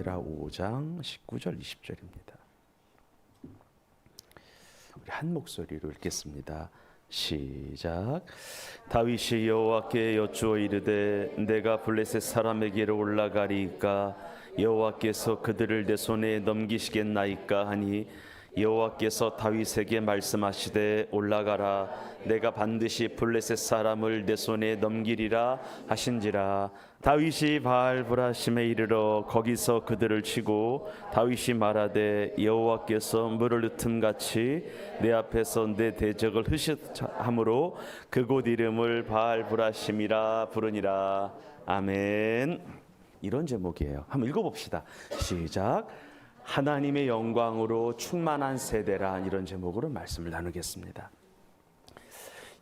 에스겔라 5장 19절 20절입니다. 우리 한 목소리로 읽겠습니다. 시작. 다윗이 여호와께 여쭈어 이르되 내가 블레셋 사람에게로 올라가리이까 여호와께서 그들을 내 손에 넘기시겠나이까 하니 여호와께서 다윗에게 말씀하시되 올라가라 내가 반드시 블레셋 사람을 내 손에 넘기리라 하신지라. 다윗이 바알브라심에 이르러 거기서 그들을 치고 다윗이 말하되 여호와께서 물을 흩음 같이 내 앞에서 내 대적을 흩으함으로 그곳 이름을 바알브라심이라 부르니라. 아멘. 이런 제목이에요. 한번 읽어봅시다. 시작. 하나님의 영광으로 충만한 세대라, 이런 제목으로 말씀을 나누겠습니다.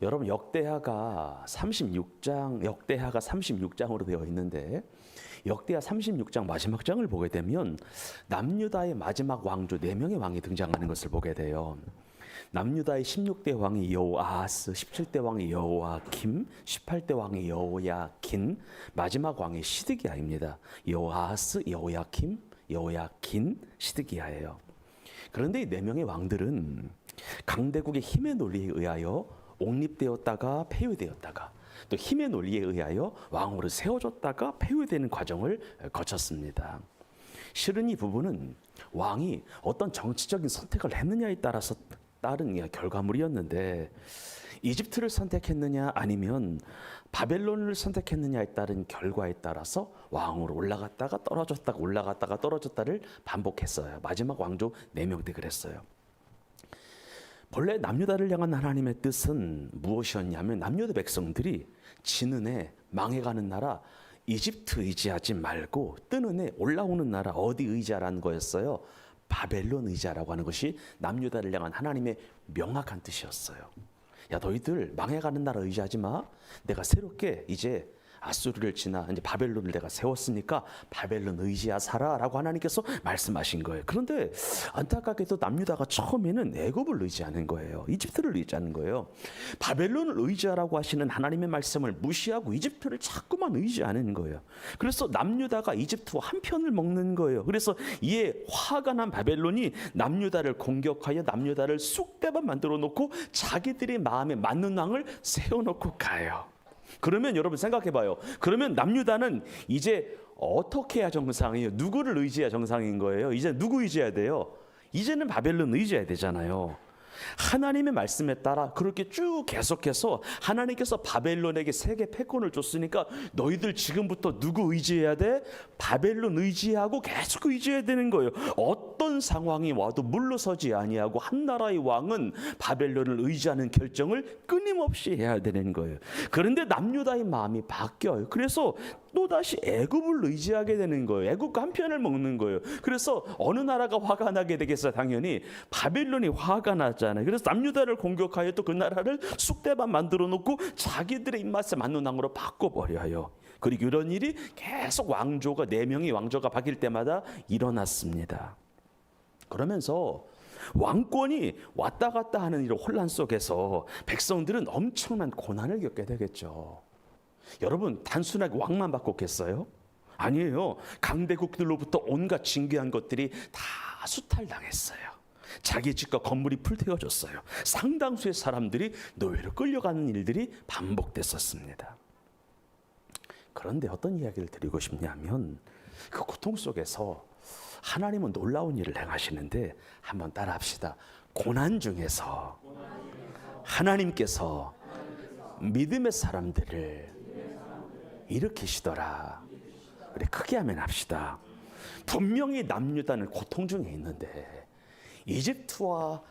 여러분, 역대하가 36장으로 되어 있는데 역대하 36장 마지막 장을 보게 되면 남유다의 마지막 왕조 4명의 왕이 등장하는 것을 보게 돼요. 남유다의 16대 왕이 여호아하스, 17대 왕이 여호아김, 18대 왕이 여호야긴, 마지막 왕이 시드기야입니다. 여호아하스, 여호야김, 여호야긴, 시드기야예요. 그런데 이 4명의 왕들은 강대국의 힘의 논리에 의하여 옹립되었다가 폐위되었다가 또 힘의 논리에 의하여 왕으로 세워졌다가 폐위되는 과정을 거쳤습니다. 실은 이 부분은 왕이 어떤 정치적인 선택을 했느냐에 따라서 따른 결과물이었는데, 이집트를 선택했느냐 아니면 바벨론을 선택했느냐에 따른 결과에 따라서 왕으로 올라갔다가 떨어졌다가 올라갔다가 떨어졌다를 반복했어요. 마지막 왕조 4명 때 그랬어요. 본래 남유다를 향한 하나님의 뜻은 무엇이었냐면 남유다 백성들이 지는 해 망해가는 나라 이집트 의지하지 말고 뜨는 해 올라오는 나라 어디 의지하라는 거였어요? 바벨론 의지하라고 하는 것이 남유다를 향한 하나님의 명확한 뜻이었어요. 야, 너희들 망해가는 나라 의지하지 마. 내가 새롭게 이제 아수르를 지나 이제 바벨론을 내가 세웠으니까 바벨론 의지하사라라고 하나님께서 말씀하신 거예요. 그런데 안타깝게도 남유다가 처음에는 애굽을 의지하는 거예요. 이집트를 의지하는 거예요. 바벨론을 의지하라고 하시는 하나님의 말씀을 무시하고 이집트를 자꾸만 의지하는 거예요. 그래서 남유다가 이집트와 한 편을 먹는 거예요. 그래서 이에 화가 난 바벨론이 남유다를 공격하여 남유다를 쑥대밭 만들어 놓고 자기들의 마음에 맞는 왕을 세워놓고 가요. 그러면 여러분 생각해 봐요. 그러면 남유다는 이제 어떻게 해야 정상이에요? 누구를 의지해야 정상인 거예요? 이제 누구 의지해야 돼요? 이제는 바벨론 의지해야 되잖아요. 하나님의 말씀에 따라 그렇게 쭉 계속해서 하나님께서 바벨론에게 세계 패권을 줬으니까 너희들 지금부터 누구 의지해야 돼? 바벨론 의지하고 계속 의지해야 되는 거예요. 어떤 상황이 와도 물러서지 아니하고 한 나라의 왕은 바벨론을 의지하는 결정을 끊임없이 해야 되는 거예요. 그런데 남유다의 마음이 바뀌어요. 그래서 또다시 애굽을 의지하게 되는 거예요. 애굽과 한 편을 먹는 거예요. 그래서 어느 나라가 화가 나게 되겠어요? 당연히 바벨론이 화가 나잖아요. 그래서 남유다를 공격하여 또 그 나라를 쑥대밭 만들어 놓고 자기들의 입맛에 맞는 왕으로 바꿔버려요. 그리고 이런 일이 계속 왕조가 4명의 왕조가 바뀔 때마다 일어났습니다. 그러면서 왕권이 왔다 갔다 하는 이런 혼란 속에서 백성들은 엄청난 고난을 겪게 되겠죠. 여러분, 단순하게 왕만 바꿨겠어요? 아니에요. 강대국들로부터 온갖 징계한 것들이 다 수탈당했어요. 자기 집과 건물이 불태워졌어요. 상당수의 사람들이 노예로 끌려가는 일들이 반복됐었습니다. 그런데 어떤 이야기를 드리고 싶냐면 그 고통 속에서 하나님은 놀라운 일을 행하시는데 한번 따라합시다. 고난 중에서 하나님께서 믿음의 사람들을 일으키시더라. 우리 크게 하면 합시다. 분명히 남유다는 고통 중에 있는데 이집트와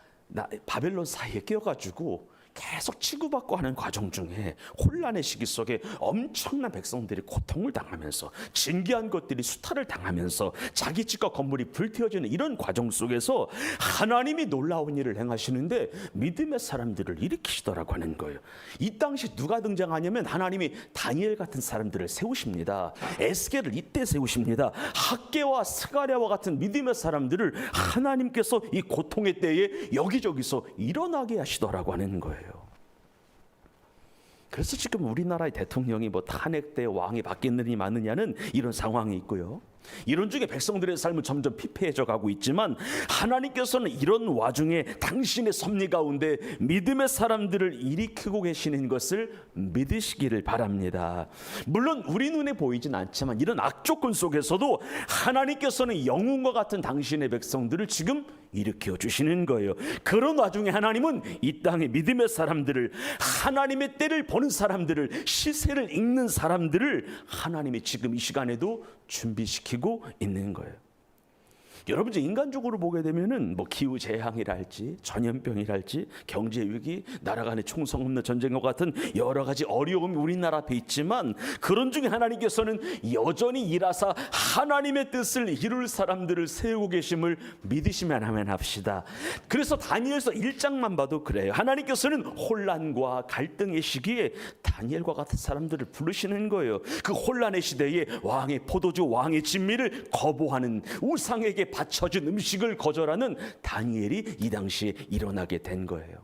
바벨론 사이에 끼어가지고 계속 치고받고 하는 과정 중에 혼란의 시기 속에 엄청난 백성들이 고통을 당하면서 징계한 것들이 수탈을 당하면서 자기 집과 건물이 불태워지는 이런 과정 속에서 하나님이 놀라운 일을 행하시는데 믿음의 사람들을 일으키시더라고 하는 거예요. 이 당시 누가 등장하냐면 하나님이 다니엘 같은 사람들을 세우십니다. 에스겔을 이때 세우십니다. 학개와 스가랴와 같은 믿음의 사람들을 하나님께서 이 고통의 때에 여기저기서 일어나게 하시더라고 하는 거예요. 그래서 지금 우리나라의 대통령이 뭐 탄핵돼 왕이 바뀌느니 마느냐는 이런 상황이 있고요. 이런 중에 백성들의 삶은 점점 피폐해져 가고 있지만 하나님께서는 이런 와중에 당신의 섭리 가운데 믿음의 사람들을 일으키고 계시는 것을 믿으시기를 바랍니다. 물론 우리 눈에 보이진 않지만 이런 악조건 속에서도 하나님께서는 영웅과 같은 당신의 백성들을 지금 일으켜 주시는 거예요. 그런 와중에 하나님은 이 땅의 믿음의 사람들을, 하나님의 때를 보는 사람들을, 시세를 읽는 사람들을 하나님이 지금 이 시간에도 준비시키고 있는 거예요. 여러분, 이제 인간적으로 보게 되면은 뭐 기후 재앙이랄지 전염병이랄지 경제 위기, 나라 간의 총성 없는 전쟁과 같은 여러 가지 어려움이 우리나라 앞에 있지만 그런 중에 하나님께서는 여전히 일하사 하나님의 뜻을 이룰 사람들을 세우고 계심을 믿으시면 하면 합시다. 그래서 다니엘서 1장만 봐도 그래요. 하나님께서는 혼란과 갈등의 시기에 다니엘과 같은 사람들을 부르시는 거예요. 그 혼란의 시대에 왕의 포도주, 왕의 진미를 거부하는, 우상에게 바쳐진 음식을 거절하는 다니엘이 이 당시에 일어나게 된 거예요.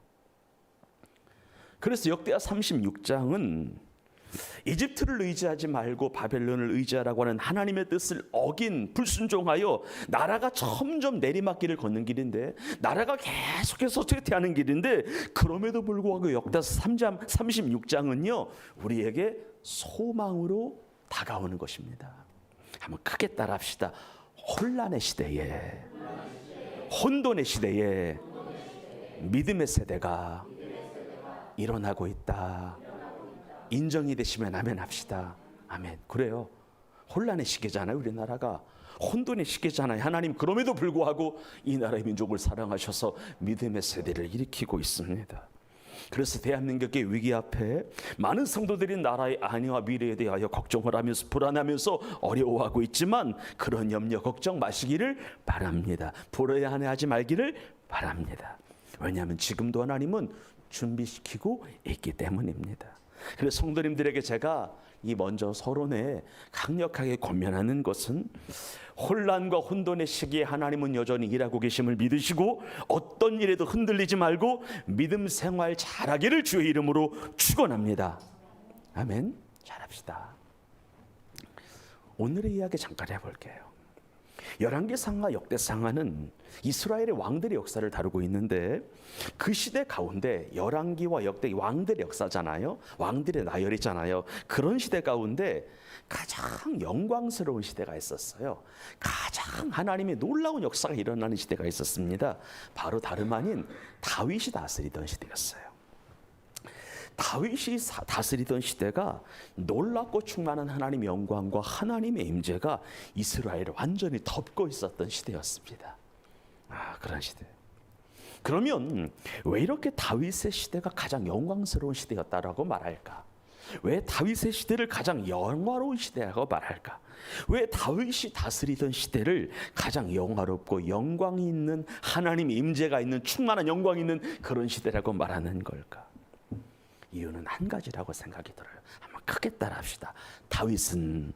그래서 역대하 36장은 이집트를 의지하지 말고 바벨론을 의지하라고 하는 하나님의 뜻을 어긴, 불순종하여 나라가 점점 내리막길을 걷는 길인데, 나라가 계속해서 쇠퇴하는 길인데, 그럼에도 불구하고 역대하 36장은요 우리에게 소망으로 다가오는 것입니다. 한번 크게 따라합시다. 혼란의 시대에, 혼돈의 시대에 믿음의 세대가 일어나고 있다. 인정이 되시면 아멘 합시다. 아멘. 그래요. 혼란의 시기잖아요. 우리나라가 혼돈의 시기잖아요. 하나님 그럼에도 불구하고 이 나라의 민족을 사랑하셔서 믿음의 세대를 일으키고 있습니다. 그래서 대한민국의 위기 앞에 많은 성도들이 나라의 안위와 미래에 대하여 걱정을 하면서 불안하면서 어려워하고 있지만 그런 염려 걱정 마시기를 바랍니다. 불안해하지 말기를 바랍니다. 왜냐하면 지금도 하나님은 준비시키고 있기 때문입니다. 그래서 성도님들에게 제가 이 먼저 서론에 강력하게 권면하는 것은 혼란과 혼돈의 시기에 하나님은 여전히 일하고 계심을 믿으시고 어떤 일에도 흔들리지 말고 믿음 생활 잘하기를 주의 이름으로 축원합니다. 아멘. 잘합시다. 오늘의 이야기 잠깐 해볼게요. 열왕기상하 역대상하는 이스라엘의 왕들의 역사를 다루고 있는데 그 시대 가운데 열왕기와 역대 왕들의 역사잖아요. 왕들의 나열이잖아요. 그런 시대 가운데 가장 영광스러운 시대가 있었어요. 가장 하나님의 놀라운 역사가 일어나는 시대가 있었습니다. 바로 다름 아닌 다윗이 다스리던 시대였어요. 다윗이 다스리던 시대가 놀랍고 충만한 하나님의 영광과 하나님의 임재가 이스라엘을 완전히 덮고 있었던 시대였습니다. 그런 시대. 그러면 왜 이렇게 다윗의 시대가 가장 영광스러운 시대였다라고 말할까? 왜 다윗의 시대를 가장 영화로운 시대라고 말할까? 왜 다윗이 다스리던 시대를 가장 영화롭고 영광이 있는 하나님의 임재가 있는 충만한 영광이 있는 그런 시대라고 말하는 걸까? 이유는 한 가지라고 생각이 들어요. 한번 크게 따라합시다. 다윗은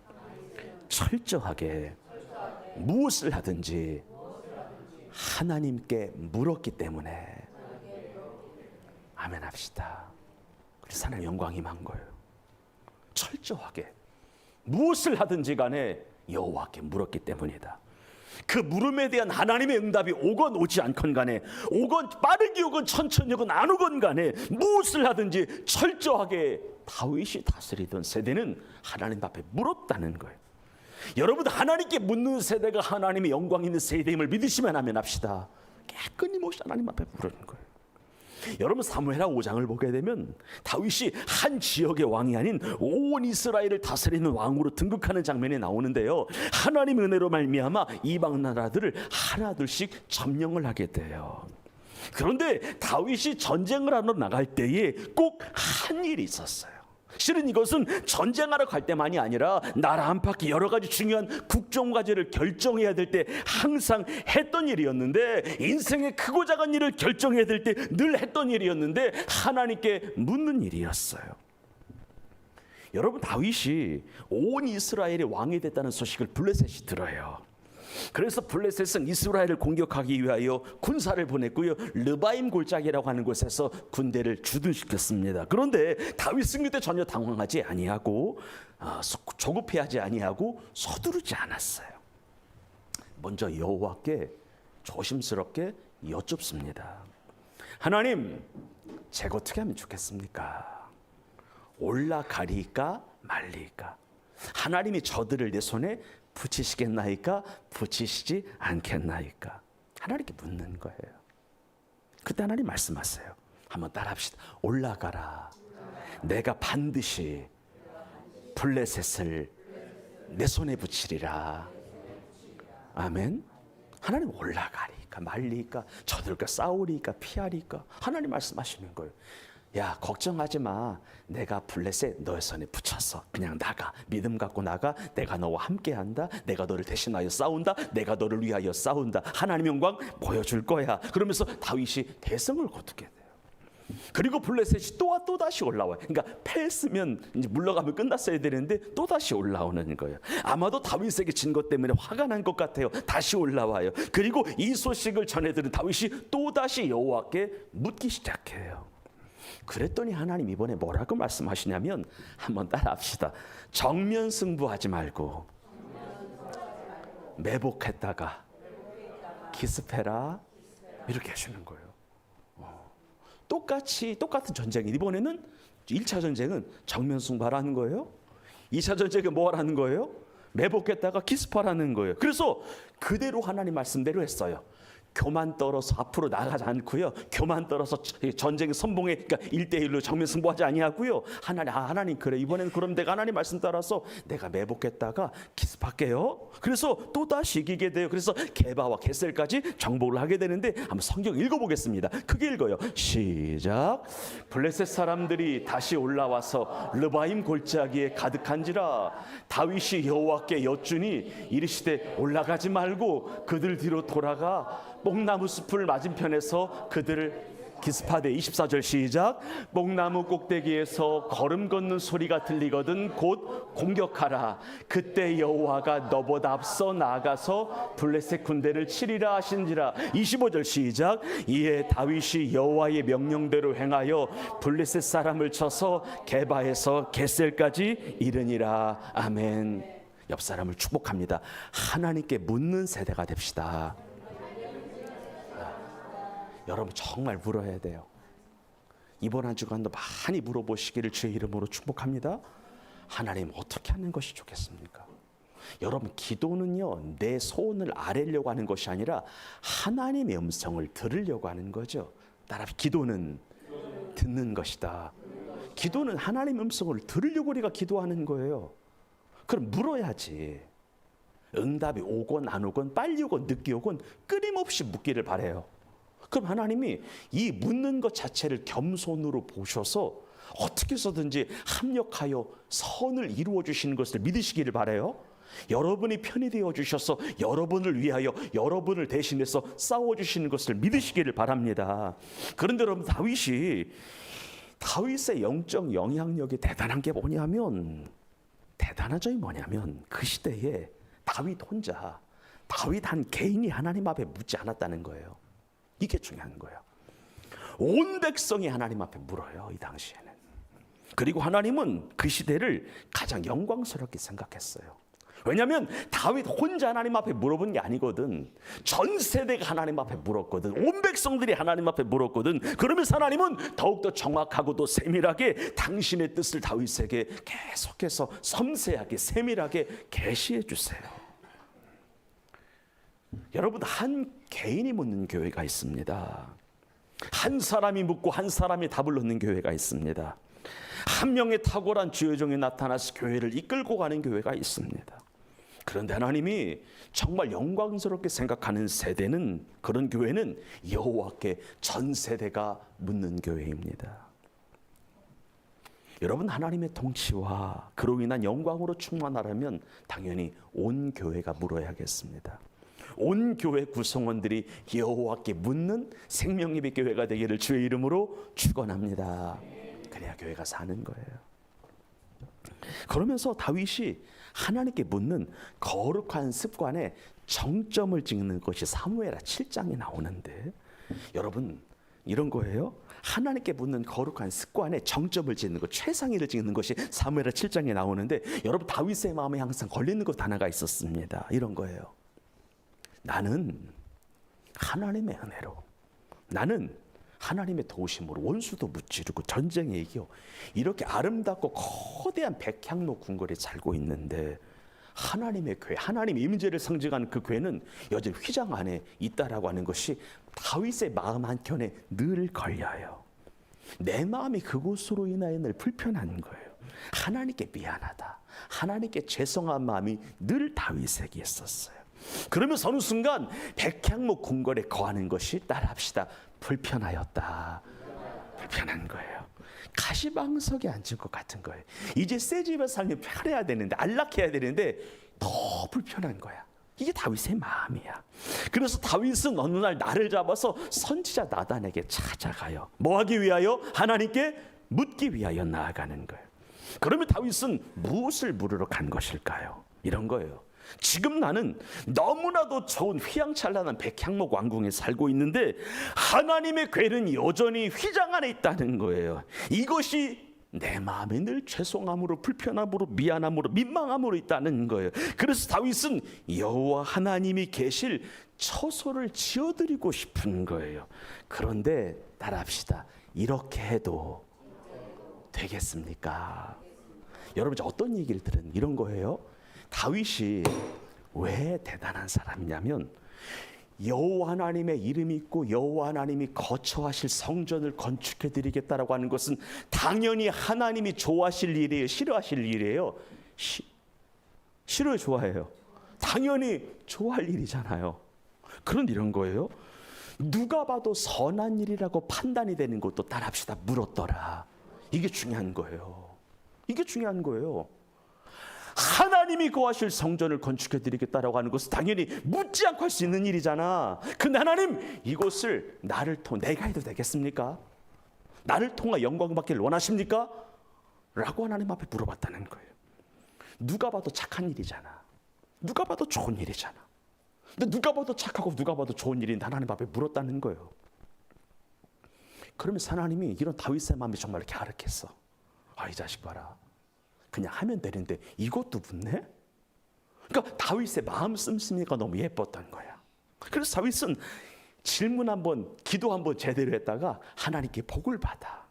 철저하게 무엇을 하든지 하나님께 물었기 때문에 아멘 합시다. 그래서 하나님 영광이 임한 거예요. 철저하게 무엇을 하든지 간에 여호와께 물었기 때문이다. 그 물음에 대한 하나님의 응답이 오건 오지 않건 간에, 오건 빠르게 오건 천천히 오건 안 오건 간에 무엇을 하든지 철저하게 다윗이 다스리던 세대는 하나님 앞에 물었다는 거예요. 여러분, 하나님께 묻는 세대가 하나님의 영광 있는 세대임을 믿으시면 하면 합시다. 끊임없이 하나님 앞에 물은 거예요. 여러분, 사무엘하 5장을 보게 되면 다윗이 한 지역의 왕이 아닌 온 이스라엘을 다스리는 왕으로 등극하는 장면이 나오는데요. 하나님의 은혜로 말미암아 이방 나라들을 하나둘씩 점령을 하게 돼요. 그런데 다윗이 전쟁을 하러 나갈 때에 꼭 한 일이 있었어요. 실은 이것은 전쟁하러 갈 때만이 아니라 나라 안팎의 여러 가지 중요한 국정 과제를 결정해야 될 때 항상 했던 일이었는데, 인생의 크고 작은 일을 결정해야 될 때 늘 했던 일이었는데 하나님께 묻는 일이었어요. 여러분, 다윗이 온 이스라엘의 왕이 됐다는 소식을 블레셋이 들어요. 그래서 블레셋은 이스라엘을 공격하기 위하여 군사를 보냈고요. 르바임 골짜기라고 하는 곳에서 군대를 주둔시켰습니다. 그런데 다윗은 그때 전혀 당황하지 아니하고 조급해하지 아니하고 서두르지 않았어요. 먼저 여호와께 조심스럽게 여쭙습니다. 하나님, 제가 어떻게 하면 좋겠습니까? 올라가리까 말리까? 하나님이 저들을 내 손에 붙이시겠나이까 붙이시지 않겠나이까? 하나님께 묻는 거예요. 그때 하나님 말씀하세요. 한번 따라합시다. 올라가라. 내가 반드시 블레셋을 내 손에 붙이리라. 아멘. 하나님 올라가리까 말리까 저들과 싸우리까 피하리까 하나님 말씀하시는 거예요. 야, 걱정하지 마. 내가 블레셋 너의 손에 붙였어. 그냥 나가. 믿음 갖고 나가. 내가 너와 함께한다. 내가 너를 대신하여 싸운다. 내가 너를 위하여 싸운다. 하나님의 영광 보여줄 거야. 그러면서 다윗이 대성을 거두게 돼요. 그리고 블레셋이 또 다시 올라와요. 그러니까 패했으면 이제 물러가면 끝났어야 되는데 또 다시 올라오는 거예요. 아마도 다윗에게 진 것 때문에 화가 난 것 같아요. 다시 올라와요. 그리고 이 소식을 전해들은 다윗이 또 다시 여호와께 묻기 시작해요. 그랬더니 하나님 이번에 뭐라고 말씀하시냐면 한번 따라합시다. 정면 승부하지 말고 매복했다가 기습해라. 이렇게 하시는 거예요. 똑같은 전쟁이 이번에는 1차 전쟁은 정면 승부하라는 거예요. 2차 전쟁은 뭐 하라는 거예요? 매복했다가 기습하라는 거예요. 그래서 그대로 하나님 말씀대로 했어요. 교만 떨어서 앞으로 나가지 않고요. 교만 떨어서 전쟁 선봉에 그러니까 1대1로 정면 승부하지 아니하고요. 하나님 그래 이번엔 그럼 내가 하나님 말씀 따라서 내가 매복했다가 기습할게요. 그래서 또 다시 이기게 돼요. 그래서 게바와 게셀까지 정복을 하게 되는데 한번 성경 읽어보겠습니다. 크게 읽어요. 시작. 블레셋 사람들이 다시 올라와서 르바임 골짜기에 가득한지라 다윗이 여호와께 여쭈니 이르시되 올라가지 말고 그들 뒤로 돌아가 뽕나무 숲을 맞은편에서 그들을 기습하되 24절 시작. 뽕나무 꼭대기에서 걸음 걷는 소리가 들리거든 곧 공격하라. 그때 여호와가 너보다 앞서 나아가서 블레셋 군대를 치리라 하신지라. 25절 시작. 이에 다윗이 여호와의 명령대로 행하여 블레셋 사람을 쳐서 게바에서 게셀까지 이르니라. 아멘. 옆 사람을 축복합니다. 하나님께 묻는 세대가 됩시다. 여러분 정말 물어야 돼요. 이번 한 주간도 많이 물어보시기를 주의 이름으로 축복합니다. 하나님 어떻게 하는 것이 좋겠습니까? 여러분 기도는요 내 소원을 아뢰려고 하는 것이 아니라 하나님의 음성을 들으려고 하는 거죠. 따라 기도는 듣는 것이다. 기도는 하나님의 음성을 들으려고 우리가 기도하는 거예요. 그럼 물어야지. 응답이 오건 안 오건 빨리 오건 늦게 오건 끊임없이 묻기를 바라요. 그럼 하나님이 이 묻는 것 자체를 겸손으로 보셔서 어떻게 해서든지 합력하여 선을 이루어 주시는 것을 믿으시기를 바라요. 여러분이 편이 되어 주셔서 여러분을 위하여 여러분을 대신해서 싸워 주시는 것을 믿으시기를 바랍니다. 그런데 여러분 다윗의 영적 영향력이 대단한 게 뭐냐면 대단한 점이 뭐냐면 그 시대에 다윗 한 개인이 하나님 앞에 묻지 않았다는 거예요. 이게 중요한 거예요. 온 백성이 하나님 앞에 물어요. 이 당시에는. 그리고 하나님은 그 시대를 가장 영광스럽게 생각했어요. 왜냐하면 다윗 혼자 하나님 앞에 물어본 게 아니거든. 전 세대가 하나님 앞에 물었거든. 온 백성들이 하나님 앞에 물었거든. 그러면서 하나님은 더욱더 정확하고도 세밀하게 당신의 뜻을 다윗에게 계속해서 섬세하게 세밀하게 계시해 주세요. 여러분 한 개인이 묻는 교회가 있습니다. 한 사람이 묻고 한 사람이 답을 얻는 교회가 있습니다. 한 명의 탁월한 주여종이 나타나서 교회를 이끌고 가는 교회가 있습니다. 그런데 하나님이 정말 영광스럽게 생각하는 세대는 그런 교회는 여호와께 전 세대가 묻는 교회입니다. 여러분 하나님의 통치와 그로 인한 영광으로 충만하려면 당연히 온 교회가 물어야겠습니다. 온 교회 구성원들이 여호와께 묻는 생명예배 교회가 되기를 주의 이름으로 축원합니다. 그래야 교회가 사는 거예요. 그러면서 다윗이 하나님께 묻는 거룩한 습관에 정점을 찍는 것이 사무엘하 7장에 나오는데, 여러분 이런 거예요. 하나님께 묻는 거룩한 습관에 정점을 짓는 것, 최상위를 찍는 것이 사무엘하 7장에 나오는데, 여러분 다윗의 마음에 항상 걸리는 것 하나가 있었습니다. 이런 거예요. 나는 하나님의 은혜로, 나는 하나님의 도우심으로 원수도 무찌르고 전쟁에 이겨 이렇게 아름답고 거대한 백향로 궁궐에 살고 있는데, 하나님의 궤, 하나님의 임재를 상징하는 그 궤는 여전히 휘장 안에 있다라고 하는 것이 다윗의 마음 한켠에 늘 걸려요. 내 마음이 그곳으로 인하여 늘 불편한 거예요. 하나님께 미안하다, 하나님께 죄송한 마음이 늘 다윗에게 있었어요. 그러면서 어느 순간 백향로 궁궐에 거하는 것이, 따라합시다, 불편하였다. 불편한 거예요. 가시방석에 앉은 것 같은 거예요. 이제 새 집에 살면 편해야 되는데, 안락해야 되는데 더 불편한 거야. 이게 다윗의 마음이야. 그래서 다윗은 어느 날 나를 잡아서 선지자 나단에게 찾아가요. 뭐 하기 위하여? 하나님께 묻기 위하여 나아가는 거예요. 그러면 다윗은 무엇을 물으러 간 것일까요? 이런 거예요. 지금 나는 너무나도 좋은 휘황찬란한 백향목 왕궁에 살고 있는데 하나님의 궤는 여전히 휘장 안에 있다는 거예요. 이것이 내 마음에 늘 죄송함으로, 불편함으로, 미안함으로, 민망함으로 있다는 거예요. 그래서 다윗은 여호와 하나님이 계실 처소를 지어드리고 싶은 거예요. 그런데 따라합시다. 이렇게 해도 되겠습니까? 여러분, 어떤 얘기를 들은 이런 거예요. 다윗이 왜 대단한 사람이냐면, 여호와 하나님의 이름이 있고 여호와 하나님이 거처하실 성전을 건축해 드리겠다라고 하는 것은 당연히 하나님이 좋아하실 일이에요, 싫어하실 일이에요? 싫어요, 좋아해요? 당연히 좋아할 일이잖아요. 그런데 이런 거예요. 누가 봐도 선한 일이라고 판단이 되는 것도 따라합시다, 물었더라. 이게 중요한 거예요. 이게 중요한 거예요. 하나님이 거하실 성전을 건축해 드리겠다라고 하는 것은 당연히 묻지 않고 할 수 있는 일이잖아. 근데 하나님, 이곳을 나를 통해 내가 해도 되겠습니까? 나를 통해 영광 받기를 원하십니까? 라고 하나님 앞에 물어봤다는 거예요. 누가 봐도 착한 일이잖아. 누가 봐도 좋은 일이잖아. 근데 누가 봐도 착하고 누가 봐도 좋은 일인데 하나님 앞에 물었다는 거예요. 그러면서 하나님이 이런 다윗의 마음이 정말 이렇게 아득했어. 아, 이 자식 봐라. 그냥 하면 되는데 이것도 묻네? 그러니까 다윗의 마음 씀씀이가 너무 예뻤던 거야. 그래서 다윗은 질문 한번, 기도 한번 제대로 했다가 하나님께 복을 받아.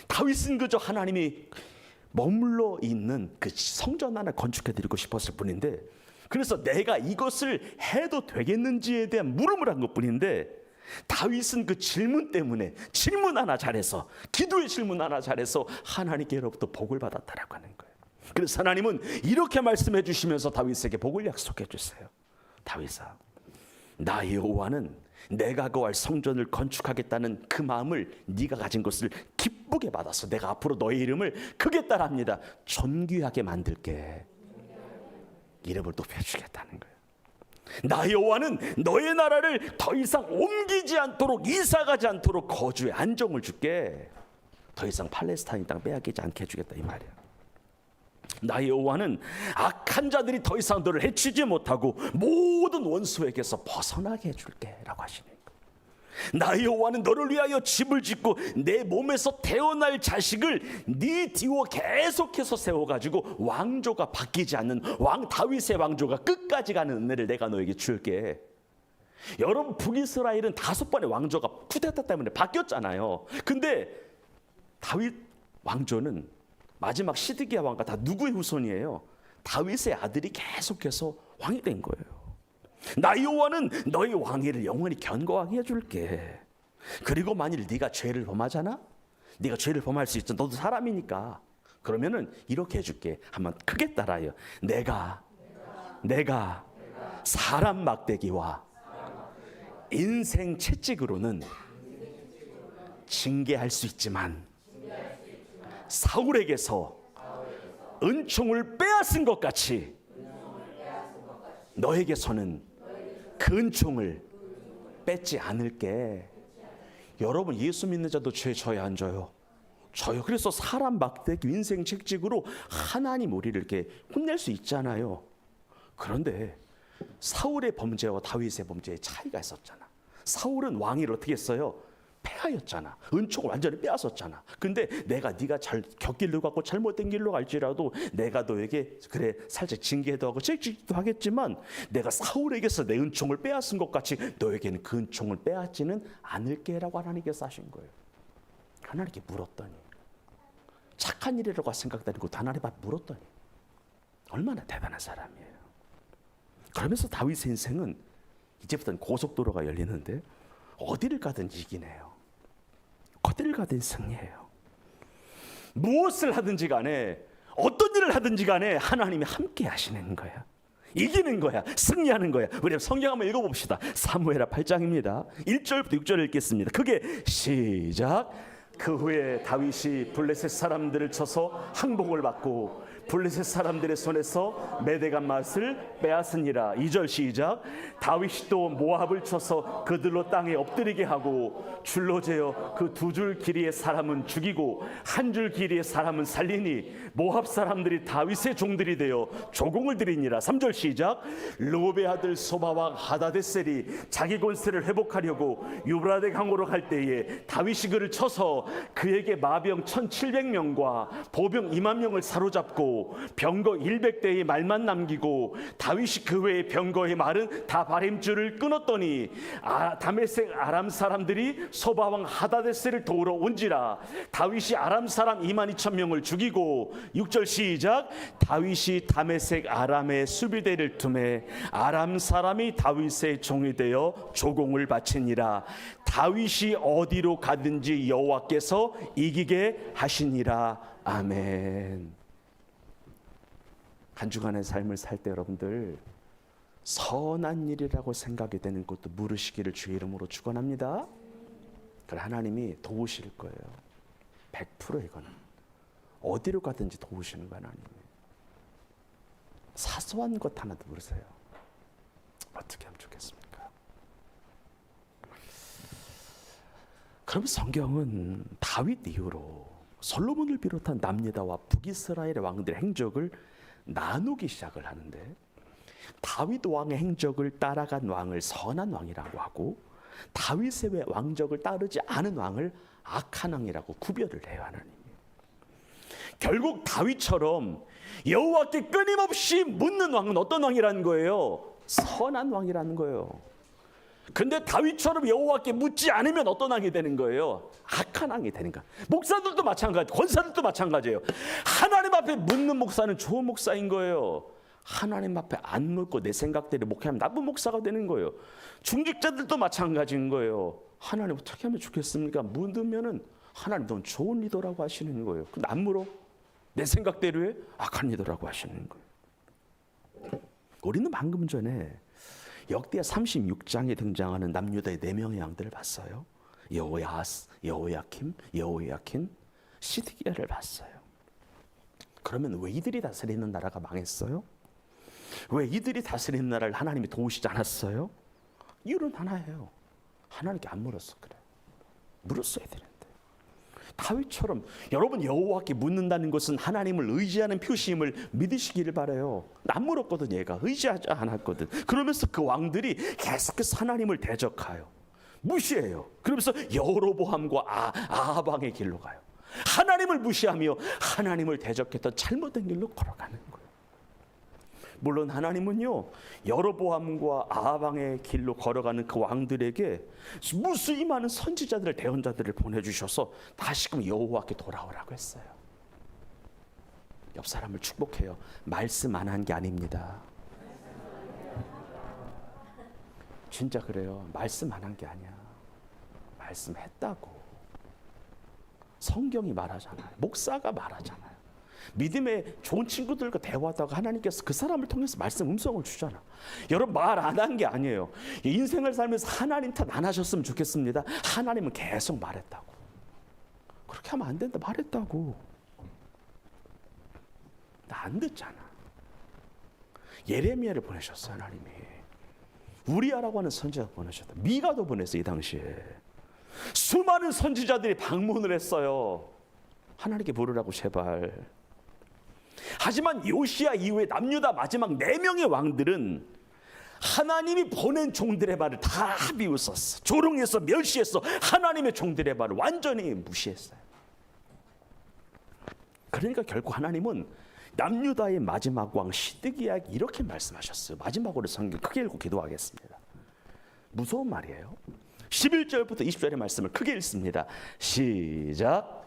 다윗은 그저 하나님이 머물러 있는 그 성전 하나 건축해드리고 싶었을 뿐인데, 그래서 내가 이것을 해도 되겠는지에 대한 물음을 한 것뿐인데, 다윗은 그 질문 때문에 질문 하나 잘해서, 기도의 질문 하나 잘해서 하나님께로부터 복을 받았다라고 하는 거예요. 그래서 하나님은 이렇게 말씀해 주시면서 다윗에게 복을 약속해 주세요. 다윗아, 나 여호와는 내가 거할 성전을 건축하겠다는 그 마음을, 네가 가진 것을 기쁘게 받아서 내가 앞으로 너의 이름을 크게 따라합니다. 존귀하게 만들게. 이름을 높여주겠다는 거예요. 나 여호와는 너의 나라를 더 이상 옮기지 않도록, 이사가지 않도록 거주의 안정을 줄게. 더 이상 팔레스타인 땅 빼앗기지 않게 해주겠다, 이 말이야. 나 여호와는 악한 자들이 더 이상 너를 해치지 못하고 모든 원수에게서 벗어나게 해줄게 라고 하시는 거예요. 나 여호와는 너를 위하여 집을 짓고 내 몸에서 태어날 자식을 네 뒤로 계속해서 세워가지고 왕조가 바뀌지 않는 왕 다윗의 왕조가 끝까지 가는 은혜를 내가 너에게 줄게. 여러분, 북이스라엘은 5번의 왕조가 쿠데타 때문에 바뀌었잖아요. 근데 다윗 왕조는 마지막 시드기야 왕과 다 누구의 후손이에요? 다윗의 아들이 계속해서 왕이 된 거예요. 나 여호와는 너의 왕위를 영원히 견고하게 해줄게. 그리고 만일 네가 죄를 범하잖아? 네가 죄를 범할 수 있죠. 너도 사람이니까. 그러면은 이렇게 해줄게. 한번 크게 따라요. 내가 사람 막대기와 인생 채찍으로는 징계할 수 있지만 사울에게서 은총을 빼앗은 것 같이 너에게서는 그 은총을 뺏지 않을게. 여러분, 예수 믿는 자도 죄 져요, 안 져요? 져요. 그래서 사람 막대기, 인생 채찍으로 하나님 우리를 이렇게 혼낼 수 있잖아요. 그런데 사울의 범죄와 다윗의 범죄의 차이가 있었잖아. 사울은 왕위를 어떻게 했어요? 폐하였잖아. 은총을 완전히 빼앗았잖아. 근데 네가 잘 곁길로 가고 잘못된 길로 갈지라도 내가 너에게 그래 살짝 징계도 하고 책찍도 하겠지만 내가 사울에게서 내 은총을 빼앗은 것 같이 너에게는 그 은총을 빼앗지는 않을게라고 하나님께서 하신 거예요. 하나님께 물었더니 착한 일이라고 생각되는 것도 하나님 앞에 물었더니 얼마나 대단한 사람이에요. 그러면서 다윗의 인생은 이제부터는 고속도로가 열리는데 어디를 가든 이기네요. 어디를 가든 승리해요. 무엇을 하든지 간에 어떤 일을 하든지 간에 하나님이 함께 하시는 거야. 이기는 거야. 승리하는 거야. 우리 성경 한번 읽어봅시다. 사무엘하 8장입니다. 1절부터 6절을 읽겠습니다. 그게 시작. 그 후에 다윗이 블레셋 사람들을 쳐서 항복을 받고 블레셋 사람들의 손에서 메대간 맛을 빼앗으니라. 2절 시작. 다윗이 또 모압을 쳐서 그들로 땅에 엎드리게 하고 줄로 재어 그 두 줄 길이의 사람은 죽이고 한 줄 길이의 사람은 살리니 모압 사람들이 다윗의 종들이 되어 조공을 드리니라. 3절 시작. 르홉의 아들 소바왕 하다데셀이 자기 권세를 회복하려고 유브라데 강으로 갈 때에 다윗이 그를 쳐서 그에게 마병 1700명과 보병 2만 명을 사로잡고 병거 100대의 말만 남기고 다윗이 그 외의 병거의 말은 다 바림줄을 끊었더니 다메섹 아람 사람들이 소바왕 하다데셀을 도우러 온지라. 다윗이 아람 사람 2만 2천 명을 죽이고 6절 시작. 다윗이 다메섹 아람의 수비대를 tum에 아람 사람이 다윗의 종이 되어 조공을 바치니라. 다윗이 어디로 가든지 여호와께서 이기게 하시니라. 아멘. 한 주간의 삶을 살 때 여러분들 선한 일이라고 생각이 되는 것도 물으시기를 주의 이름으로 축원합니다. 그래 하나님이 도우실 거예요. 100% 이거는 어디로 가든지 도우시는 거 하나님이. 사소한 것 하나도 물으세요. 어떻게 하면 좋겠습니까? 그럼 성경은 다윗 이후로 솔로몬을 비롯한 남유다와 북이스라엘의 왕들의 행적을 나누기 시작을 하는데 다윗 왕의 행적을 따라간 왕을 선한 왕이라고 하고 다윗의 왕적을 따르지 않은 왕을 악한 왕이라고 구별을 해요. 하나님이 결국 다윗처럼 여호와께 끊임없이 묻는 왕은 어떤 왕이라는 거예요? 선한 왕이라는 거예요. 근데 다윗처럼 여호와께 묻지 않으면 어떤 왕이 되는 거예요? 악한 왕이 되는 거야. 목사들도 마찬가지, 권사들도 마찬가지예요. 하나님 앞에 묻는 목사는 좋은 목사인 거예요. 하나님 앞에 안 묻고 내 생각대로 목회하면 나쁜 목사가 되는 거예요. 중직자들도 마찬가지인 거예요. 하나님 어떻게 하면 좋겠습니까? 묻으면은 하나님 넌 좋은 리더라고 하시는 거예요. 근데 안 물어? 내 생각대로 해? 악한 리더라고 하시는 거예요. 우리는 방금 전에 역대하 36장에 등장하는 남유다의 4명의 왕들을 봤어요. 여호야스, 여호야킴, 여호야킨, 시드기야를 봤어요. 그러면 왜 이들이 다스리는 나라가 망했어요? 왜 이들이 다스리는 나라를 하나님이 도우시지 않았어요? 이유는 하나예요. 하나님께 안 물었어. 그래. 물었어야 되는데. 다윗처럼 여러분 여호와께 묻는다는 것은 하나님을 의지하는 표시임을 믿으시기를 바라요. 안 물었거든. 얘가 의지하지 않았거든. 그러면서 그 왕들이 계속해서 하나님을 대적하여 무시해요. 그러면서 여로보암과 아합 왕의 길로 가요. 하나님을 무시하며 하나님을 대적했던 잘못된 길로 걸어가는 거예요. 물론 하나님은요 여로보암과 아합 왕의 길로 걸어가는 그 왕들에게 무수히 많은 선지자들을 대언자들을 보내주셔서 다시금 여호와께 돌아오라고 했어요. 옆 사람을 축복해요. 말씀 안 한 게 아닙니다. 진짜 그래요. 말씀 안 한 게 아니야. 말씀했다고. 성경이 말하잖아요. 목사가 말하잖아요. 믿음의 좋은 친구들과 대화하다가 하나님께서 그 사람을 통해서 말씀 음성을 주잖아. 여러분 말 안 한 게 아니에요. 인생을 살면서 하나님 탓 안 하셨으면 좋겠습니다. 하나님은 계속 말했다고. 그렇게 하면 안 된다. 말했다고. 나 안 듣잖아. 예레미야를 보내셨어요. 하나님이. 우리아라고 하는 선지자 보내셨다. 미가도 보냈어요. 이 당시에. 수많은 선지자들이 방문을 했어요. 하나님께 부르라고 제발. 하지만 요시야 이후에 남유다 마지막 4명의 왕들은 하나님이 보낸 종들의 말을 다 비웃었어. 조롱해서 멸시해서 하나님의 종들의 말을 완전히 무시했어요. 그러니까 결국 하나님은 남유다의 마지막 왕 시드기야에게 이렇게 말씀하셨어요. 마지막으로 성경 크게 읽고 기도하겠습니다. 무서운 말이에요. 11절부터 20절의 말씀을 크게 읽습니다. 시작.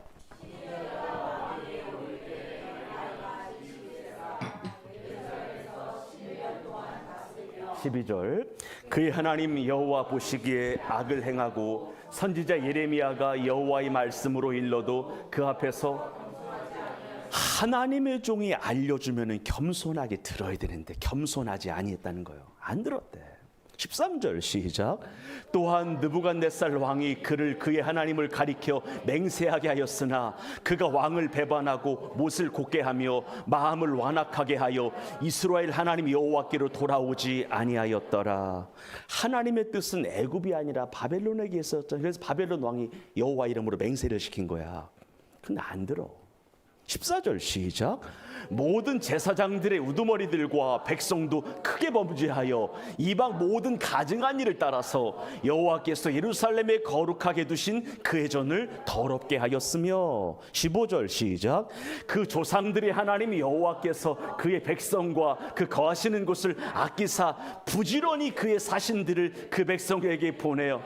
12절. 그의 하나님 여호와 보시기에 악을 행하고 선지자 예레미야가 여호와의 말씀으로 일러도 그 앞에서 하나님의 종이 알려주면 겸손하게 들어야 되는데 겸손하지 아니했다는 거예요. 안 들었대. 13절 시작. 또한 느부갓네살 왕이 그를 그의 하나님을 가리켜 맹세하게 하였으나 그가 왕을 배반하고 못을 곧게 하며 마음을 완악하게 하여 이스라엘 하나님 여호와께로 돌아오지 아니하였더라. 하나님의 뜻은 애굽이 아니라 바벨론에게 있었죠. 그래서 바벨론 왕이 여호와 이름으로 맹세를 시킨 거야. 근데 안 들어. 14절 시작. 모든 제사장들의 우두머리들과 백성도 크게 범죄하여 이방 모든 가증한 일을 따라서 여호와께서 예루살렘에 거룩하게 두신 그의 전을 더럽게 하였으며 15절 시작. 그 조상들의 하나님 여호와께서 그의 백성과 그 거하시는 곳을 아끼사 부지런히 그의 사신들을 그 백성에게 보내어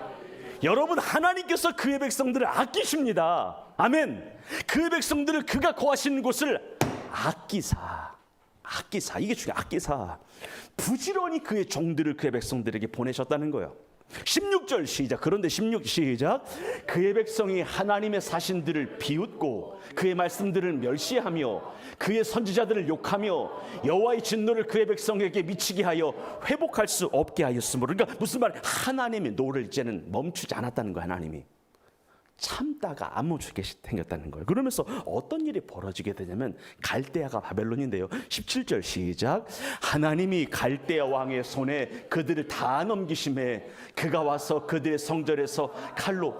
여러분 하나님께서 그의 백성들을 아끼십니다. 아멘. 그의 백성들을 그가 거하시는 곳을 아끼사 이게 중요해. 아끼사 부지런히 그의 종들을 그의 백성들에게 보내셨다는 거예요. 16절 시작. 그런데 16 시작. 그의 백성이 하나님의 사신들을 비웃고 그의 말씀들을 멸시하며 그의 선지자들을 욕하며 여호와의 진노를 그의 백성에게 미치게 하여 회복할 수 없게 하였으므로. 그러니까 무슨 말? 하나님의 노를 이제는 멈추지 않았다는 거예요. 하나님이 참다가 안 멈추게 생겼다는 거예요. 그러면서 어떤 일이 벌어지게 되냐면 갈대아가 바벨론인데요. 17절 시작. 하나님이 갈대아 왕의 손에 그들을 다 넘기심에 그가 와서 그들의 성전에서 칼로,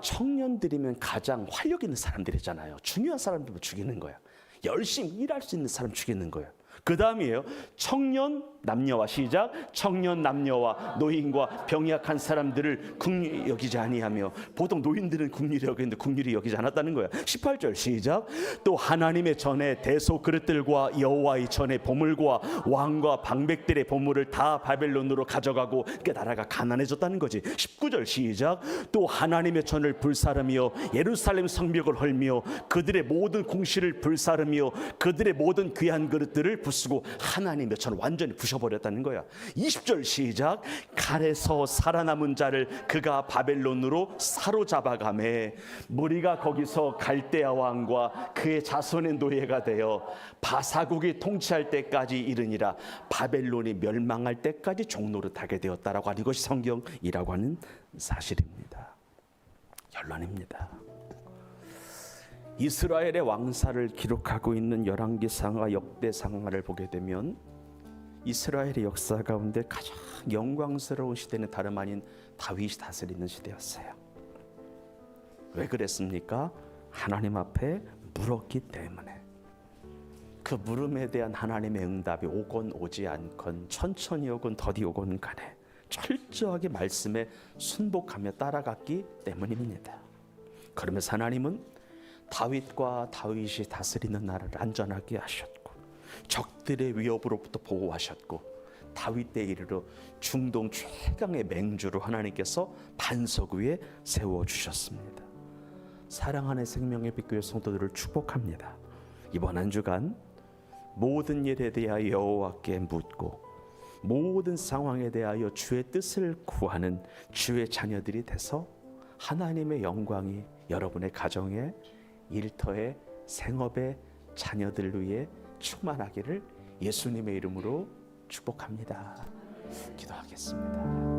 청년들이면 가장 활력 있는 사람들이잖아요. 중요한 사람들을 죽이는 거야. 열심히 일할 수 있는 사람 죽이는 거예요. 그 다음이에요. 청년 남녀와 시작. 청년 남녀와 노인과 병약한 사람들을 긍휼히 여기지 아니하며. 보통 노인들은 긍휼히 여기는데 긍휼히 여기지 않았다는 거야. 18절 시작. 또 하나님의 전에 대소 그릇들과 여호와의 전에 보물과 왕과 방백들의 보물을 다 바벨론으로 가져가고, 그러니까 나라가 가난해졌다는 거지. 19절 시작. 또 하나님의 전을 불사르며 예루살렘 성벽을 헐며 그들의 모든 궁실을 불사르며 그들의 모든 귀한 그릇들을 부수고 하나님의 전을 완전히 부셔버렸다는 거야. 20절 시작. 칼에서 살아남은 자를 그가 바벨론으로 사로잡아가매 무리가 거기서 갈대아 왕과 그의 자손의 노예가 되어 바사국이 통치할 때까지 이르니라. 바벨론이 멸망할 때까지 종노릇하게 되었다라고 하는 이것이 성경이라고 하는 사실입니다. 결론입니다. 이스라엘의 왕사를 기록하고 있는 열왕기상하 역대상하를 보게 되면 이스라엘의 역사 가운데 가장 영광스러운 시대는 다름 아닌 다윗이 다스리는 시대였어요. 왜 그랬습니까? 하나님 앞에 물었기 때문에. 그 물음에 대한 하나님의 응답이 오건 오지 않건 천천히 오건 더디 오건 간에 철저하게 말씀에 순복하며 따라갔기 때문입니다. 그러면서 하나님은 다윗과 다윗이 다스리는 나라를 안전하게 하셨고 적들의 위협으로부터 보호하셨고 다윗 때 이르러 중동 최강의 맹주로 하나님께서 반석 위에 세워주셨습니다. 사랑하는 생명의 빛교회 성도들을 축복합니다. 이번 한 주간 모든 일에 대하여 여호와께 묻고 모든 상황에 대하여 주의 뜻을 구하는 주의 자녀들이 돼서 하나님의 영광이 여러분의 가정에 일터에 생업에 자녀들 위해 충만하기를 예수님의 이름으로 축복합니다. 기도하겠습니다.